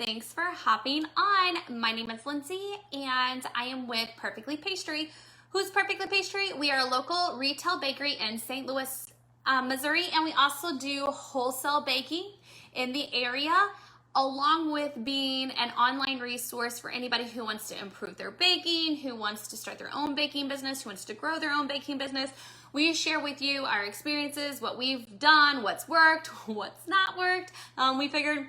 Thanks for hopping on. My name is Lindsay and I am with Perfectly Pastry. Who's Perfectly Pastry? We are a local retail bakery in St. Louis, Missouri, and we also do wholesale baking in the area, along with being an online resource for anybody who wants to improve their baking, who wants to start their own baking business, who wants to grow their own baking business. We share with you our experiences, what we've done, what's worked, what's not worked. We figured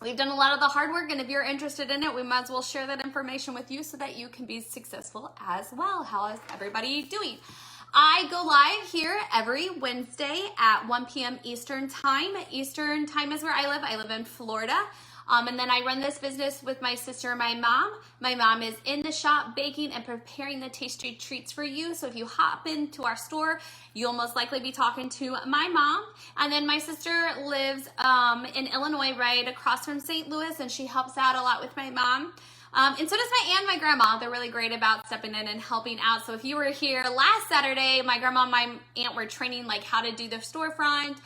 we've done a lot of the hard work, and if you're interested in it, we might as well share that information with you so that you can be successful as well. How is everybody doing? I go live here every Wednesday at 1 p.m. Eastern Time. Eastern Time is where I live. I live in Florida. And then I run this business with my sister and my mom. My mom is in the shop baking and preparing the tasty treats for you. So if you hop into our store, you'll most likely be talking to my mom. And then my sister lives in Illinois, right across from St. Louis, and she helps out a lot with my mom. And so does my aunt and my grandma. They're really great about stepping in and helping out. So if you were here last Saturday, my grandma and my aunt were training like how to do their storefront,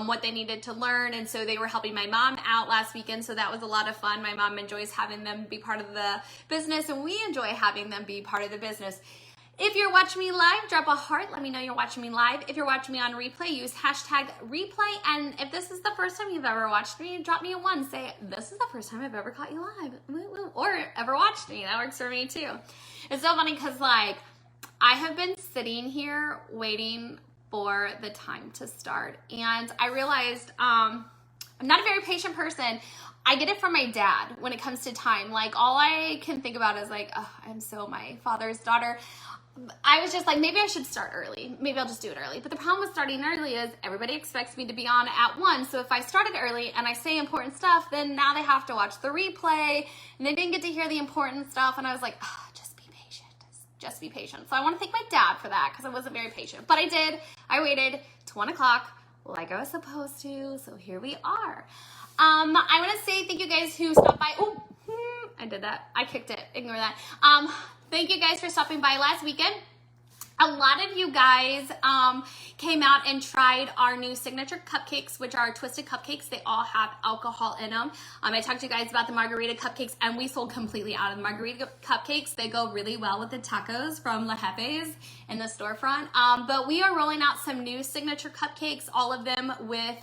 what they needed to learn. And so they were helping my mom out last weekend. So that was a lot of fun. My mom enjoys having them be part of the business, and we enjoy having them be part of the business. If you're watching me live, drop a heart. Let me know you're watching me live. If you're watching me on replay, use hashtag replay. And if this is the first time you've ever watched me, drop me a 1. Say, this is the first time I've ever caught you live. Or ever watched me. That works for me too. It's so funny because like I have been sitting here waiting for the time to start. And I realized I'm not a very patient person. I get it from my dad when it comes to time. Like all I can think about is like, oh, I'm so my father's daughter. I was just like, maybe I should start early. Maybe I'll just do it early. But the problem with starting early is everybody expects me to be on at 1. So if I started early and I say important stuff, then now they have to watch the replay and they didn't get to hear the important stuff. And I was like, oh, just be patient. Just be patient. So I want to thank my dad for that because I wasn't very patient. But I did. I waited to 1 o'clock like I was supposed to. So here we are. I want to say thank you guys who stopped by. Oh, I did that. I kicked it. Ignore that. Thank you guys for stopping by last weekend. A lot of you guys came out and tried our new signature cupcakes, which are twisted cupcakes. They all have alcohol in them. I talked to you guys about the margarita cupcakes, and we sold completely out of the margarita cupcakes. They go really well with the tacos from La Jefe's in the storefront. But we are rolling out some new signature cupcakes, all of them with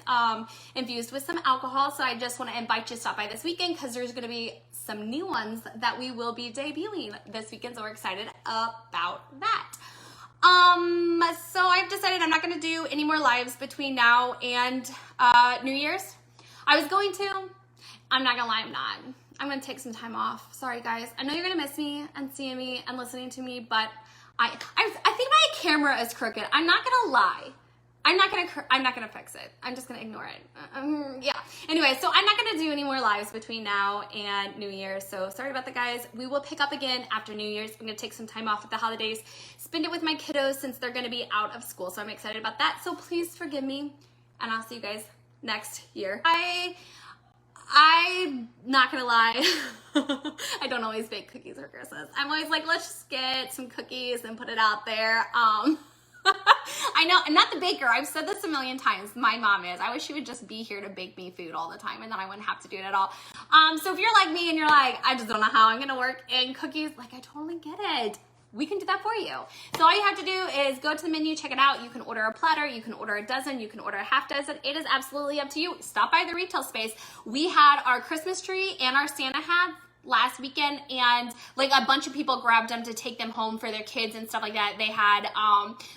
infused with some alcohol. So I just want to invite you to stop by this weekend because there's going to be some new ones that we will be debuting this weekend. So we're excited about that. So I've decided I'm not going to do any more lives between now and New Year's. I was going to. I'm not going to lie, I'm not. I'm going to take some time off. Sorry, guys. I know you're going to miss me and seeing me and listening to me, but I think my camera is crooked. I'm not going to lie. I'm not gonna fix it. I'm just gonna ignore it. Yeah. Anyway, so I'm not gonna do any more lives between now and New Year's. So sorry about that, guys. We will pick up again after New Year's. I'm gonna take some time off at the holidays, spend it with my kiddos since they're gonna be out of school. So I'm excited about that. So please forgive me, and I'll see you guys next year. I'm not gonna lie. I don't always bake cookies for Christmas. I'm always like, let's just get some cookies and put it out there. I know, I'm not the baker. I've said this a million times. My mom is. I wish she would just be here to bake me food all the time, and then I wouldn't have to do it at all. So if you're like me and you're like, I just don't know how I'm gonna work in cookies, like I totally get it. We can do that for you. So all you have to do is go to the menu, check it out. You can order a platter, you can order a dozen, you can order a half dozen. It is absolutely up to you. Stop by the retail space. We had our Christmas tree and our Santa hats last weekend, and like a bunch of people grabbed them to take them home for their kids and stuff like that. They had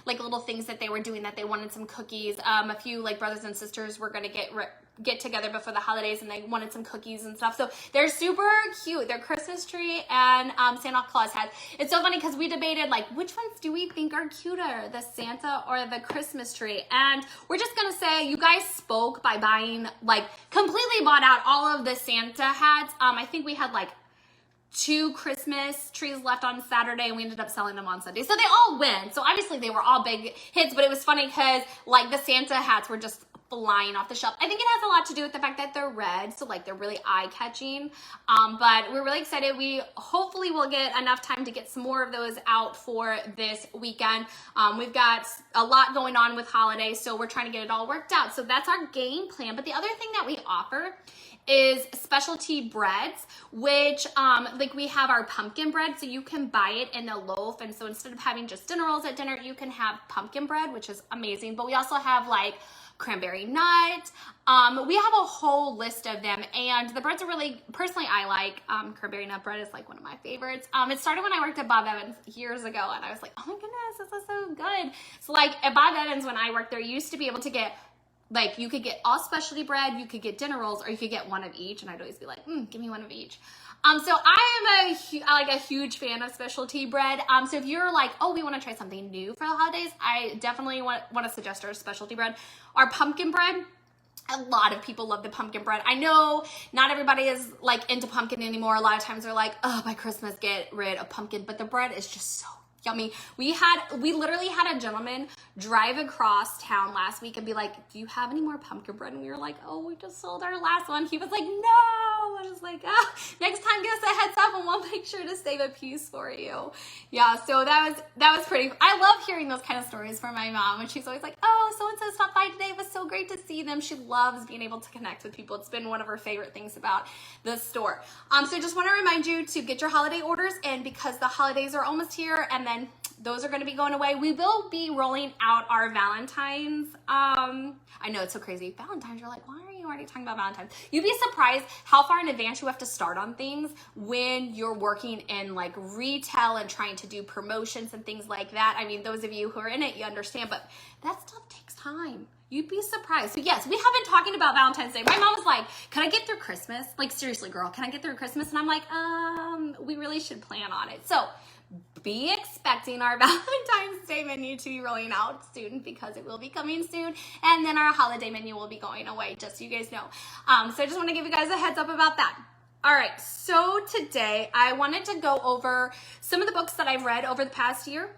like little things that they were doing that they wanted some cookies. A few like brothers and sisters were gonna get together before the holidays, and they wanted some cookies and stuff. So they're super cute. They're Christmas tree and Santa Claus hats. It's so funny because we debated like which ones do we think are cuter, the Santa or the Christmas tree, and we're just gonna say you guys spoke by buying like completely bought out all of the Santa hats. I think we had like 2 Christmas trees left on Saturday, and we ended up selling them on Sunday. So they all win. So obviously they were all big hits, but it was funny because like the Santa hats were just flying off the shelf. I think it has a lot to do with the fact that they're red, so like they're really eye-catching. But we're really excited. We hopefully will get enough time to get some more of those out for this weekend. We've got a lot going on with holidays, so we're trying to get it all worked out. So that's our game plan. But the other thing that we offer is specialty breads, which like we have our pumpkin bread, so you can buy it in a loaf. And so instead of having just dinner rolls at dinner, you can have pumpkin bread, which is amazing. But we also have like cranberry nut. We have a whole list of them, and the breads are really, personally, I like cranberry nut bread is like one of my favorites. It started when I worked at Bob Evans years ago, and I was like, oh my goodness, this is so good. So like at Bob Evans, when I worked there, you used to be able to get, like, you could get all specialty bread, you could get dinner rolls, or you could get one of each, and I'd always be like, give me one of each. So I am a huge fan of specialty bread. So if you're like, oh, we want to try something new for the holidays, I definitely want to suggest our specialty bread. Our pumpkin bread, a lot of people love the pumpkin bread. I know not everybody is like into pumpkin anymore. A lot of times they're like, oh, by Christmas, get rid of pumpkin, but the bread is just so yummy. We literally had a gentleman drive across town last week and be like, do you have any more pumpkin bread? And we were like, oh, we just sold our last one. He was like, no. I was like, oh, next time give us a heads up and we'll make sure to save a piece for you. Yeah, so that was pretty, I love hearing those kind of stories from my mom, and she's always like, oh, so-and-so stopped by today. It was so great to see them. She loves being able to connect with people. It's been one of her favorite things about the store. So I just want to remind you to get your holiday orders in, because the holidays are almost here, and then those are going to be going away. We will be rolling out our Valentine's. I know it's so crazy. Valentine's, you're like, why are you already talking about Valentine's? You'd be surprised how far in advance you have to start on things when you're working in like retail and trying to do promotions and things like that. I mean, those of you who are in it, you understand, but that stuff takes time. You'd be surprised. So yes, we have been talking about Valentine's Day. My mom was like, can I get through Christmas? Like, seriously, girl, can I get through Christmas? And I'm like, we really should plan on it. So be expecting our Valentine's Day menu to be rolling out soon, because it will be coming soon. And then our holiday menu will be going away, just so you guys know. So I just want to give you guys a heads up about that. All right, so today I wanted to go over some of the books that I've read over the past year.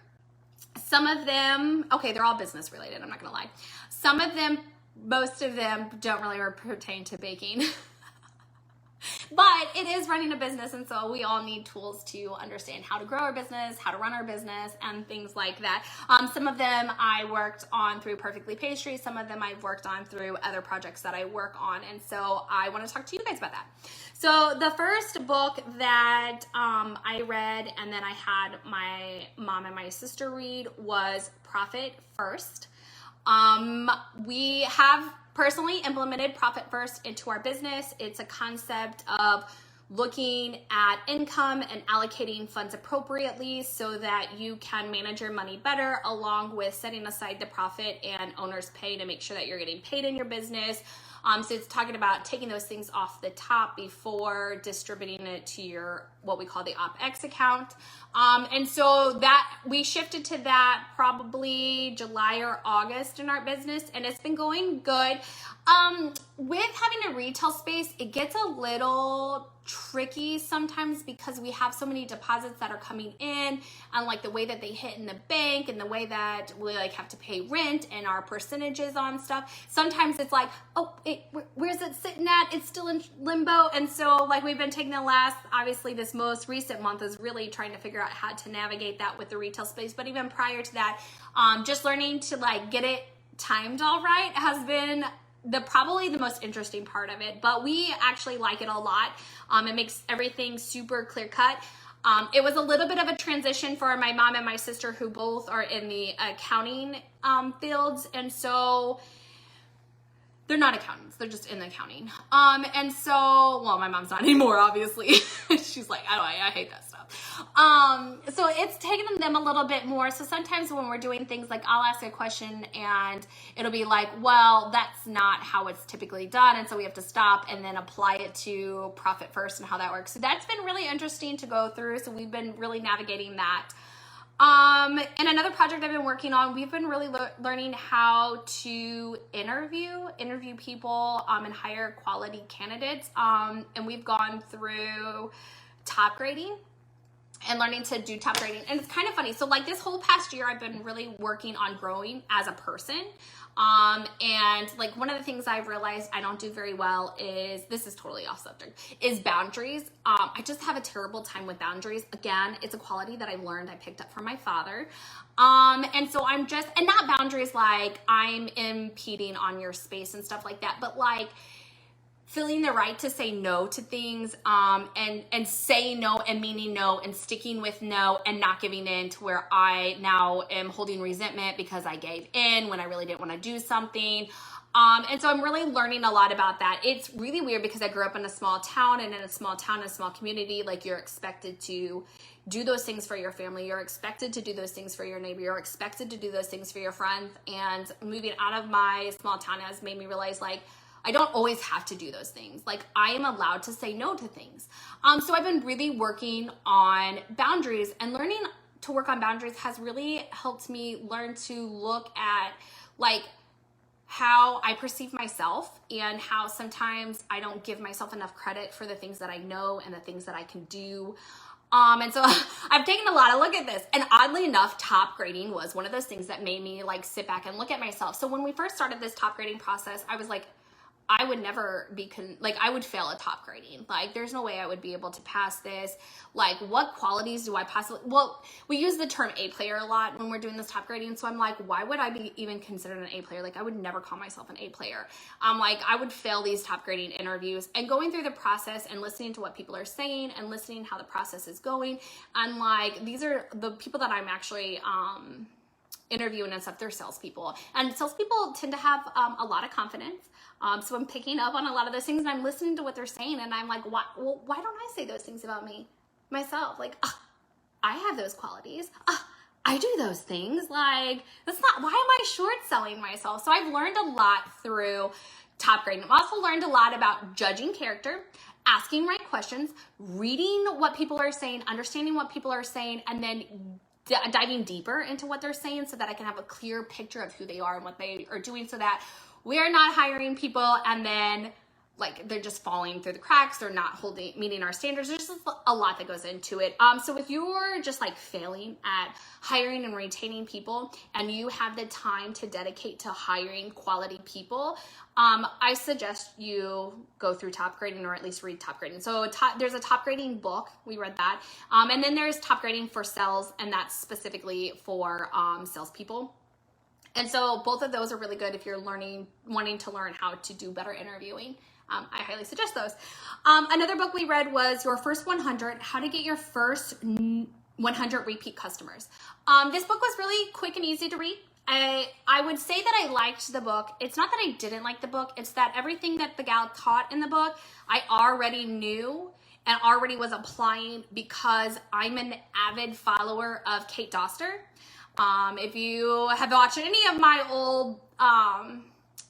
Some of them, okay, they're all business related, I'm not gonna lie. Some of them, most of them don't really pertain to baking. But it is running a business, and so we all need tools to understand how to grow our business, how to run our business, and things like that. Some of them I worked on through Perfectly Pastry. Some of them I've worked on through other projects that I work on, and so I want to talk to you guys about that. So the first book that I read, and then I had my mom and my sister read, was Profit First. We have personally implemented Profit First into our business. It's a concept of looking at income and allocating funds appropriately so that you can manage your money better, along with setting aside the profit and owner's pay to make sure that you're getting paid in your business. So it's talking about taking those things off the top before distributing it to your, what we call the OpEx account. And so that we shifted to that probably July or August in our business, and it's been going good. With having a retail space, it gets a little tricky sometimes because we have so many deposits that are coming in, and like the way that they hit in the bank and the way that we like have to pay rent and our percentages on stuff. Sometimes it's like, oh, where's it sitting at? It's still in limbo. And so like we've been taking the last, obviously this most recent month is really trying to figure out how to navigate that with the retail space. But even prior to that, just learning to like get it timed all right has been probably the most interesting part of it, but we actually like it a lot. It makes everything super clear cut. It was a little bit of a transition for my mom and my sister, who both are in the accounting fields, and so they're not accountants, they're just in accounting. And so, well, my mom's not anymore, obviously. She's like, I hate that stuff. So it's taken them a little bit more. So sometimes when we're doing things, like I'll ask a question and it'll be like, well, that's not how it's typically done. And so we have to stop and then apply it to Profit First and how that works. So that's been really interesting to go through. So we've been really navigating that. And another project I've been working on, we've been really learning how to interview people, and hire quality candidates. And we've gone through Topgrading and learning to do Topgrading. And it's kind of funny. So like this whole past year, I've been really working on growing as a person. And like one of the things I've realized I don't do very well is, this is totally off subject, is boundaries. I just have a terrible time with boundaries. Again, it's a quality that I learned, I picked up from my father. And so I'm just, and not boundaries like I'm impeding on your space and stuff like that, but like feeling the right to say no to things, and saying no and meaning no and sticking with no and not giving in to where I now am holding resentment because I gave in when I really didn't want to do something. And so I'm really learning a lot about that. It's really weird because I grew up in a small town, and in a small town, in a small community, like you're expected to do those things for your family. You're expected to do those things for your neighbor. You're expected to do those things for your friends. And moving out of my small town has made me realize like, I don't always have to do those things. Like I am allowed to say no to things. So I've been really working on boundaries, and learning to work on boundaries has really helped me learn to look at like how I perceive myself, and how sometimes I don't give myself enough credit for the things that I know and the things that I can do. And so I've taken a lot of look at this, and oddly enough, top grading was one of those things that made me like sit back and look at myself. So when we first started this top grading process, I was like, I would never be, I would fail at top grading. Like, there's no way I would be able to pass this. Like, what qualities do I possibly, well, we use the term A player a lot when we're doing this top grading. So I'm like, why would I be even considered an A player? Like, I would never call myself an A player. Like, I would fail these top grading interviews, and going through the process and listening to what people are saying and listening how the process is going. And like, these are the people that I'm actually, interviewing and stuff. They're salespeople, and salespeople tend to have a lot of confidence. So I'm picking up on a lot of those things, and I'm listening to what they're saying, and I'm like, why don't I say those things about myself? Like, I have those qualities. I do those things. Like, that's not, why am I short selling myself? So I've learned a lot through top grading. I've also learned a lot about judging character, asking right questions, reading what people are saying, understanding what people are saying, and then diving deeper into what they're saying so that I can have a clear picture of who they are and what they are doing, so that we are not hiring people and then like they're just falling through the cracks. They're not meeting our standards. There's just a lot that goes into it. So if you're just like failing at hiring and retaining people, and you have the time to dedicate to hiring quality people, I suggest you go through top grading, or at least read top grading. So there's a top grading book. We read that. And then there's top grading for sales, and that's specifically for salespeople. And so both of those are really good if you're wanting to learn how to do better interviewing. I highly suggest those. Another book we read was Your First 100, How to Get Your First 100 Repeat Customers. This book was really quick and easy to read. I would say that I liked the book. It's not that I didn't like the book. It's that everything that the gal taught in the book, I already knew and already was applying because I'm an avid follower of Kate Doster. If you have watched any of my old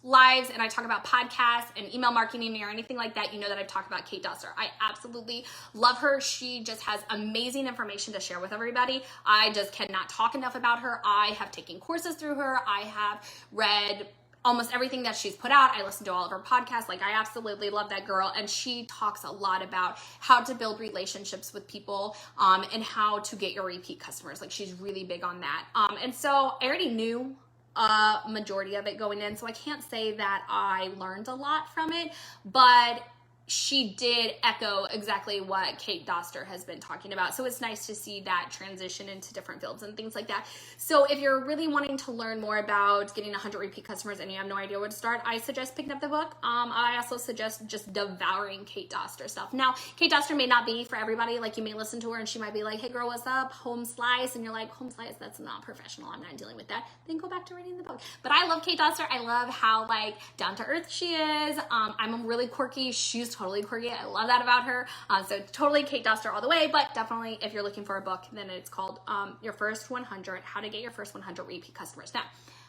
lives and I talk about podcasts and email marketing or anything like that, you know that I've talked about Kate Doster. I absolutely love her. She just has amazing information to share with everybody. I just cannot talk enough about her. I have taken courses through her. I have read almost everything that she's put out. I listen to all of her podcasts. Like, I absolutely love that girl. And she talks a lot about how to build relationships with people, and how to get your repeat customers. Like, she's really big on that. And so I already knew a majority of it going in, so I can't say that I learned a lot from it, but she did echo exactly what Kate Doster has been talking about. So it's nice to see that transition into different fields and things like that. So if you're really wanting to learn more about getting 100 repeat customers and you have no idea where to start, I suggest picking up the book. I also suggest just devouring Kate Doster stuff. Now, Kate Doster may not be for everybody. Like, you may listen to her and she might be like, hey girl, what's up? Home slice. And you're like, home slice, that's not professional. I'm not dealing with that. Then go back to reading the book. But I love Kate Doster. I love how like down to earth she is. I'm really quirky. She's totally quirky. I love that about her. So totally Kate Doster all the way, but definitely if you're looking for a book, then it's called Your First 100, How to Get Your First 100 Repeat Customers. Now,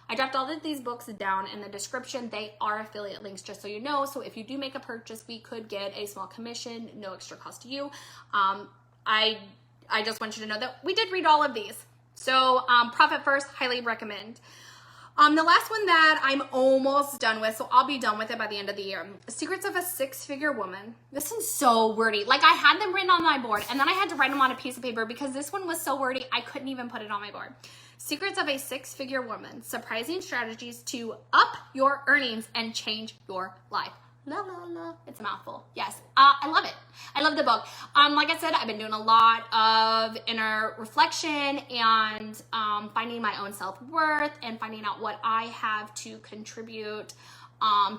I dropped all of these books down in the description. They are affiliate links, just so you know. So if you do make a purchase, we could get a small commission, no extra cost to you. I just want you to know that we did read all of these. So Profit First, highly recommend. The last one that I'm almost done with, so I'll be done with it by the end of the year. Secrets of a Six-Figure Woman. This one's so wordy. Like, I had them written on my board, and then I had to write them on a piece of paper because this one was so wordy, I couldn't even put it on my board. Secrets of a Six-Figure Woman. Surprising strategies to up your earnings and change your life. La, la, la. It's a mouthful. Yes. I love it. I love the book. Like I said, I've been doing a lot of inner reflection and finding my own self-worth and finding out what I have to contribute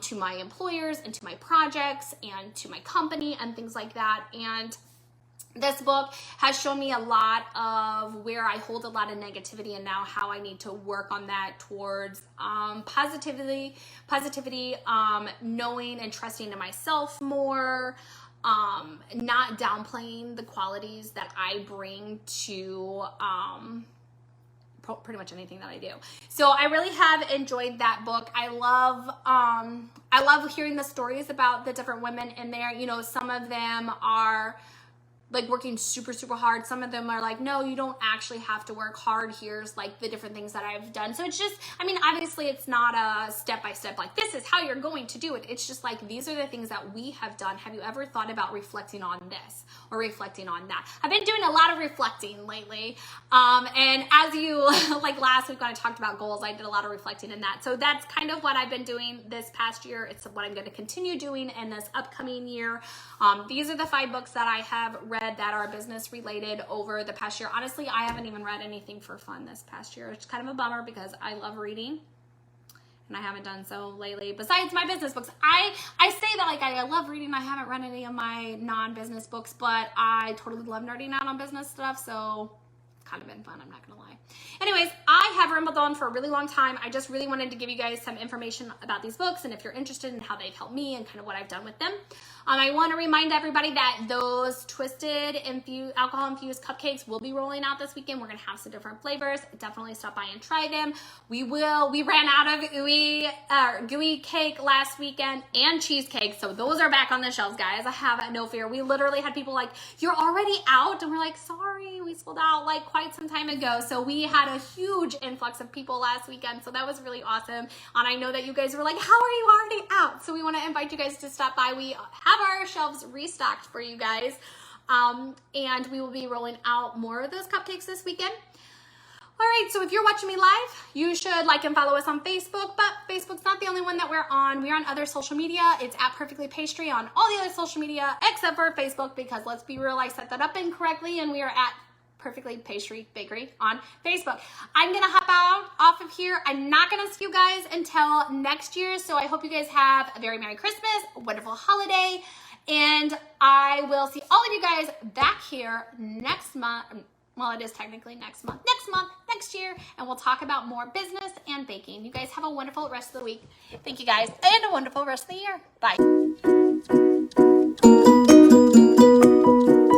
to my employers and to my projects and to my company and things like that. And this book has shown me a lot of where I hold a lot of negativity and now how I need to work on that towards positivity, knowing and trusting in myself more, not downplaying the qualities that I bring to pretty much anything that I do. So I really have enjoyed that book. I love hearing the stories about the different women in there. You know, some of them are like working super, super hard. Some of them are like, no, you don't actually have to work hard. Here's like the different things that I've done. So it's just, I mean, obviously it's not a step-by-step, like this is how you're going to do it. It's just like, these are the things that we have done. Have you ever thought about reflecting on this or reflecting on that? I've been doing a lot of reflecting lately. And as you, like last week when I talked about goals, I did a lot of reflecting in that. So that's kind of what I've been doing this past year. It's what I'm going to continue doing in this upcoming year. These are the 5 books that I have read that are business related over the past year. Honestly, I haven't even read anything for fun this past year. It's kind of a bummer because I love reading and I haven't done so lately. Besides my business books, I say that like I love reading. I haven't read any of my non-business books, but I totally love nerding out on business stuff. So it's kind of been fun. I'm not gonna lie. Anyways, I have rambled on for a really long time. I just really wanted to give you guys some information about these books and if you're interested in how they've helped me and kind of what I've done with them. I want to remind everybody that those twisted alcohol-infused cupcakes will be rolling out this weekend. We're going to have some different flavors. Definitely stop by and try them. We ran out of gooey cake last weekend and cheesecake, so those are back on the shelves, guys. I have no fear. We literally had people like, you're already out? And we're like, sorry, we sold out like quite some time ago. So we had a huge influx of people last weekend, so that was really awesome. And I know that you guys were like, how are you already out? So we want to invite you guys to stop by. We have our shelves restocked for you guys, and we will be rolling out more of those cupcakes this weekend. All right, so if you're watching me live, you should like and follow us on Facebook, but Facebook's not the only one that we're on. We're on other social media. It's at Perfectly Pastry on all the other social media except for Facebook, because let's be real, I set that up incorrectly, and we are at Perfectly Pastry Bakery on Facebook. I'm gonna hop off of here. I'm not gonna see you guys until next year, so I hope you guys have a very Merry Christmas, a wonderful holiday, and I will see all of you guys back here next month. Well, it is technically next month, next year, and we'll talk about more business and baking. You guys have a wonderful rest of the week. Thank you guys, and a wonderful rest of the year. Bye.